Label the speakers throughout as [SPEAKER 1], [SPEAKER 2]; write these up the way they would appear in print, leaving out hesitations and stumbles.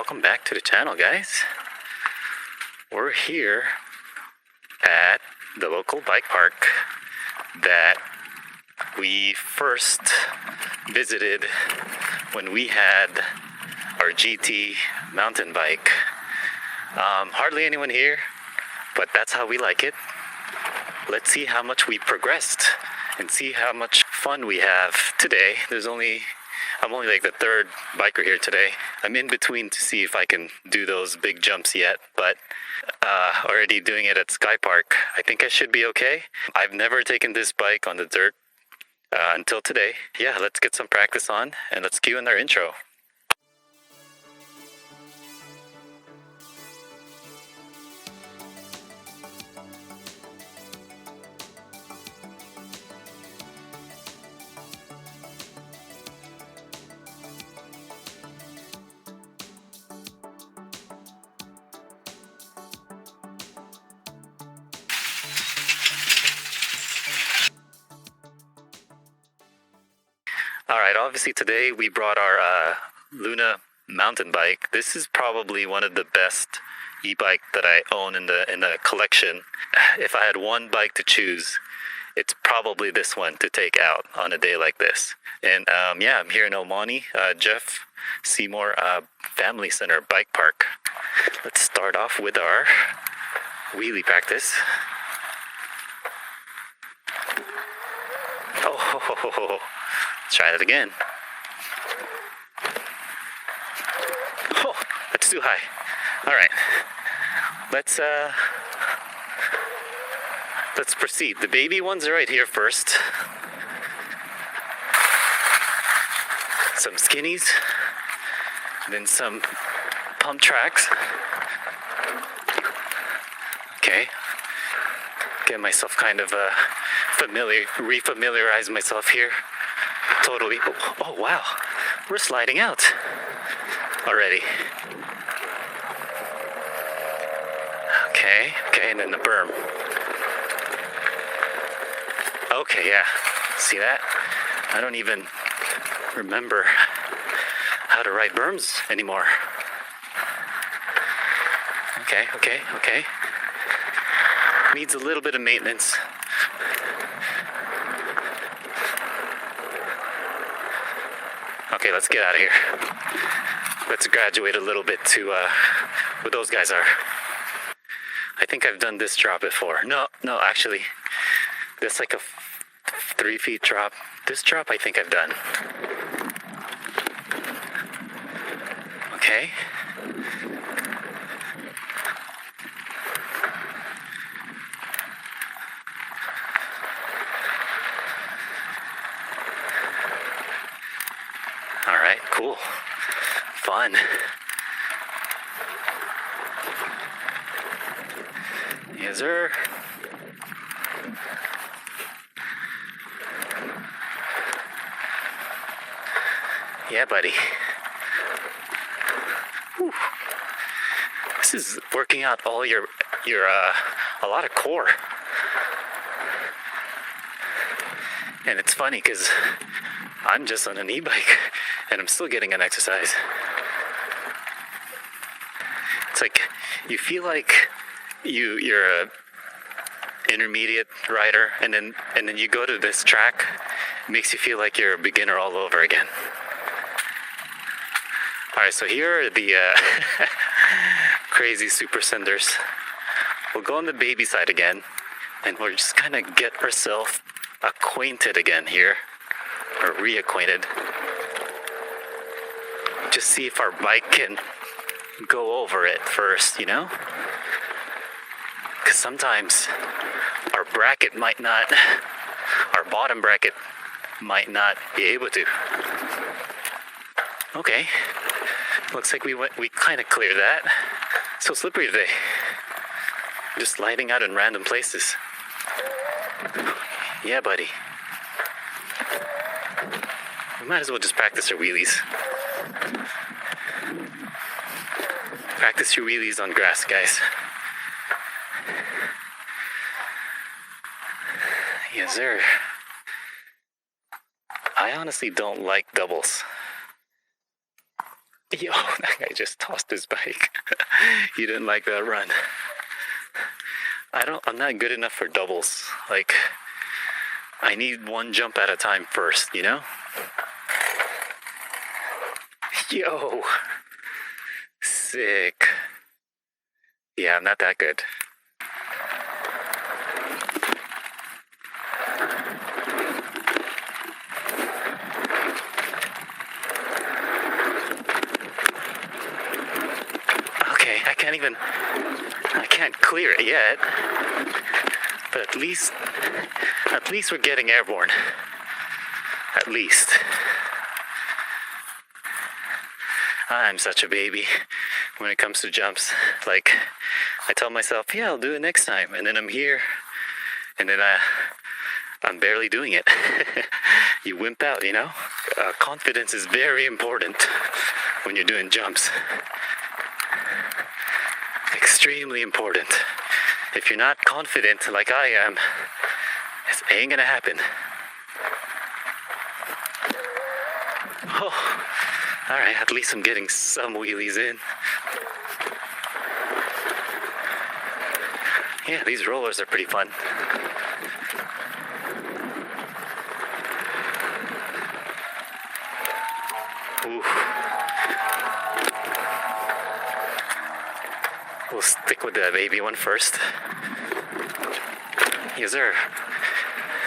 [SPEAKER 1] welcome back to the channel, guys. We're here at the local bike park that we first visited when we had our GT mountain bike. Hardly anyone here, but that's how we like it. Let's see how much we progressed and see how much fun we have today. I'm only like the third biker here today. I'm in between to see if I can do those big jumps yet, but already doing it at Sky Park. I think I should be okay. I've never taken this bike on the dirt until today. Yeah, let's get some practice on and let's cue in our intro. Alright, obviously today we brought our Luna mountain bike. This is probably one of the best e-bike that I own in the collection. If I had one bike to choose, it's probably this one to take out on a day like this. And yeah, I'm here in El Monte, Jeff Seymour Family Center Bike Park. Let's start off with our wheelie practice. Oh, let's try it again. Oh, that's too high. All right, let's proceed. The baby ones are right here first. Some skinnies, then some pump tracks. Okay, get myself kind of refamiliarize myself here. Totally. Oh wow, we're sliding out already. Okay, and then the berm. Okay, yeah, see that? I don't even remember how to ride berms anymore. Okay. Needs a little bit of maintenance. Okay, let's get out of here. Let's graduate a little bit to where those guys are. I think I've done this drop before. No, actually, that's like a 3 feet drop. This drop I think I've done. Okay. All right, cool. Fun. Yes, sir. Yeah, buddy. Whew. This is working out all your a lot of core. And it's funny because I'm just on an e-bike and I'm still getting an exercise. It's like you feel like you're a intermediate rider, and then you go to this track, it makes you feel like you're a beginner all over again. All right, so here are the crazy super senders. We'll go on the baby side again, and we'll just kind of get ourselves acquainted again here, or reacquainted. Just see if our bike can go over it first, you know? Because sometimes our bottom bracket might not be able to. Okay, looks like we kind of cleared that. So slippery today. Just sliding out in random places. Yeah, buddy. We might as well just practice our wheelies. Practice your wheelies on grass, guys. Yes, sir. I honestly don't like doubles. Yo, that guy just tossed his bike. He didn't like that run. I'm not good enough for doubles. Like, I need one jump at a time first, you know? Yo, sick. Yeah, I'm not that good. Okay, I can't clear it yet. But at least we're getting airborne. At least. I'm such a baby when it comes to jumps. Like, I tell myself, yeah, I'll do it next time. And then I'm here. And then I'm barely doing it. You wimp out, you know? Confidence is very important when you're doing jumps. Extremely important. If you're not confident like I am, it ain't gonna happen. Oh, alright, at least I'm getting some wheelies in. Yeah, these rollers are pretty fun. Ooh. We'll stick with the baby one first. Yes, sir.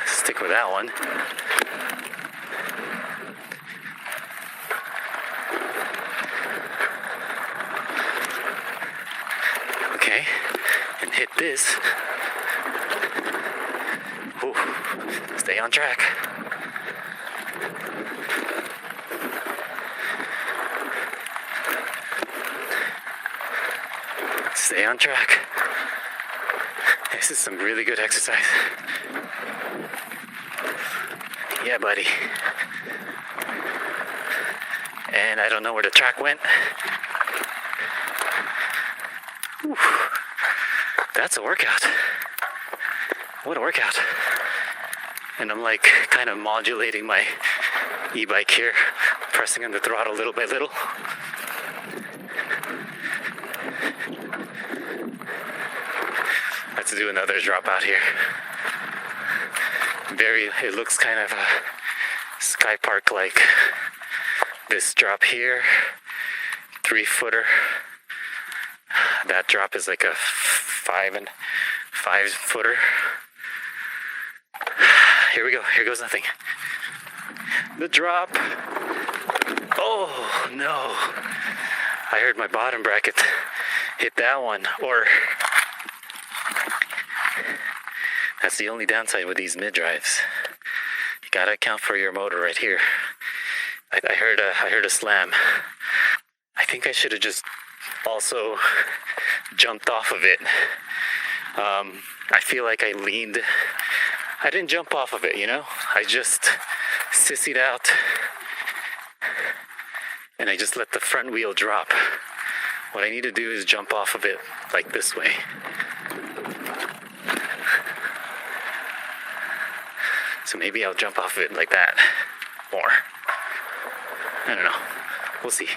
[SPEAKER 1] Stick with that one. Okay, and hit this. Ooh, stay on track. Stay on track. This is some really good exercise. Yeah, buddy. And I don't know where the track went. Whew. That's a workout. What a workout. And I'm like kind of modulating my e-bike here, pressing on the throttle little by little. Let's do another drop out here. It looks kind of sky park like. This drop here, 3-footer. That drop is like a 5-footer. Here we go. Here goes nothing. The drop. Oh no! I heard my bottom bracket hit that one. Or that's the only downside with these mid-drives. You gotta account for your motor right here. I heard a slam. I think I should have just also jumped off of it. I feel like I leaned. I didn't jump off of it, you know? I just sissied out and I just let the front wheel drop. What I need to do is jump off of it like this way. So maybe I'll jump off of it like that more. I don't know. We'll see.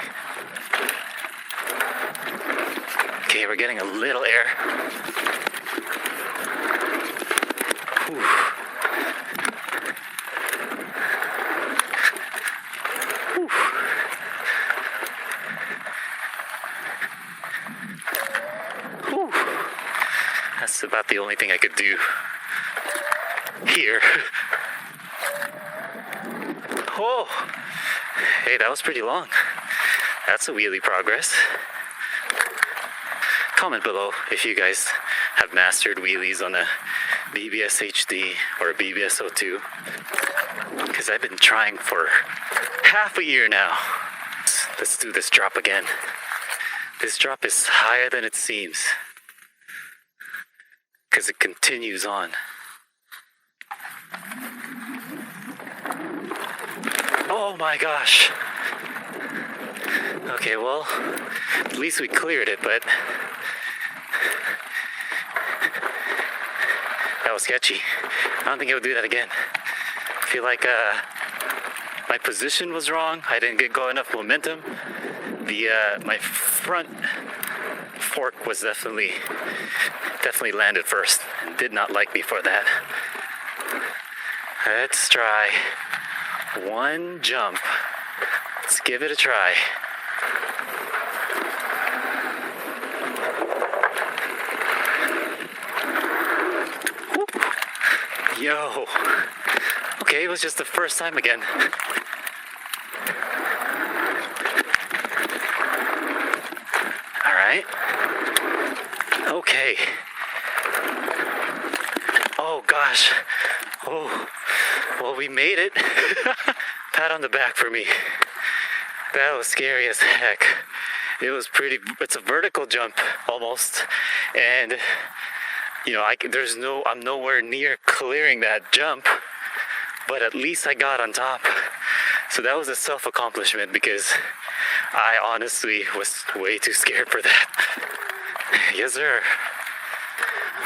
[SPEAKER 1] Okay, we're getting a little air. Whew. Whew. Whew. That's about the only thing I could do here. Oh, hey, that was pretty long. That's a wheelie progress. Comment below if you guys have mastered wheelies on a BBSHD or a BBS02, because I've been trying for half a year now. Let's do this drop again. This drop is higher than it seems, because it continues on. Oh my gosh. Okay, well, at least we cleared it, but that was sketchy. I don't think I would do that again. I feel like my position was wrong. I didn't get enough momentum. my front fork was definitely landed first. Did not like me for that. Let's try one jump. Let's give it a try. Whoop. Yo. Okay, it was just the first time again. All right. Okay. Oh gosh. Oh, well, we made it. Pat on the back for me. That was scary as heck. It was it's a vertical jump almost. And, you know, I'm nowhere near clearing that jump, but at least I got on top. So that was a self-accomplishment because I honestly was way too scared for that. Yes, sir.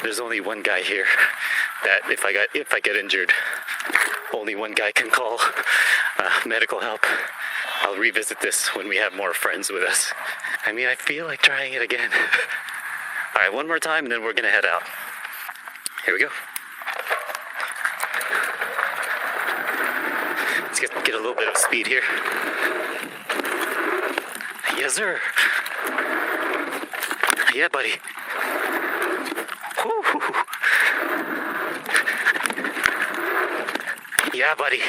[SPEAKER 1] There's only one guy here that if I get injured, only one guy can call medical help. I'll revisit this when we have more friends with us. I mean, I feel like trying it again. All right, one more time and then we're gonna head out. Here we go. Let's get a little bit of speed here. Yes, sir. Yeah, buddy. Woo-hoo. Yeah, buddy.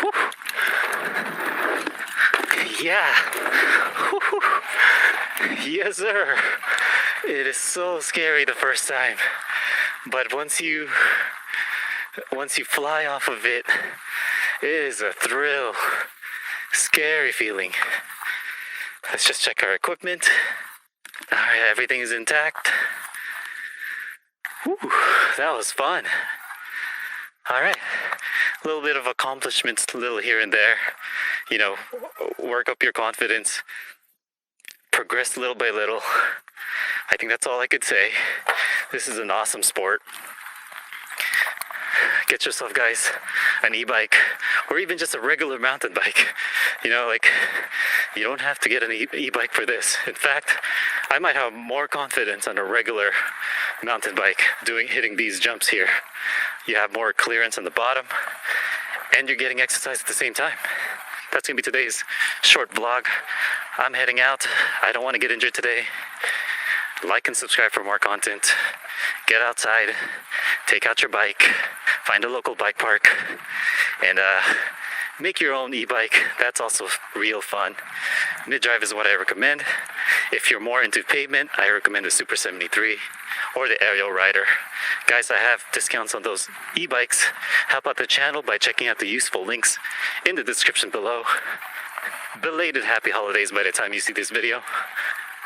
[SPEAKER 1] Woo. Yeah. Woo. Yes, sir. It is so scary the first time, but once you fly off of it, it is a thrill. Scary feeling. Let's just check our equipment. All right, everything is intact. Whew, that was fun. All right, a little bit of accomplishments, a little here and there. You know, work up your confidence. Progress little by little. I think that's all I could say. This is an awesome sport. Get yourself, guys, an e-bike or even just a regular mountain bike. You know, like, you don't have to get an e-bike for this. In fact, I might have more confidence on a regular mountain bike hitting these jumps here. You have more clearance on the bottom and you're getting exercise at the same time. That's gonna be today's short vlog. I'm heading out. I don't want to get injured today. Like and subscribe for more content. Get outside, take out your bike, find a local bike park, and make your own e-bike. That's also real fun. Middrive is what I recommend. If you're more into pavement, I recommend the Super73 or the arielrider. Guys, I have discounts on those e-bikes. Help out the channel by checking out the useful links in the description below. Belated happy holidays by the time you see this video.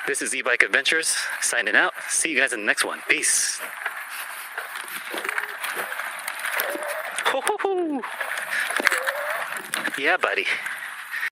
[SPEAKER 1] This is E-Bike Adventures, signing out. See you guys in the next one. Peace. Ho, ho, ho. Yeah, buddy.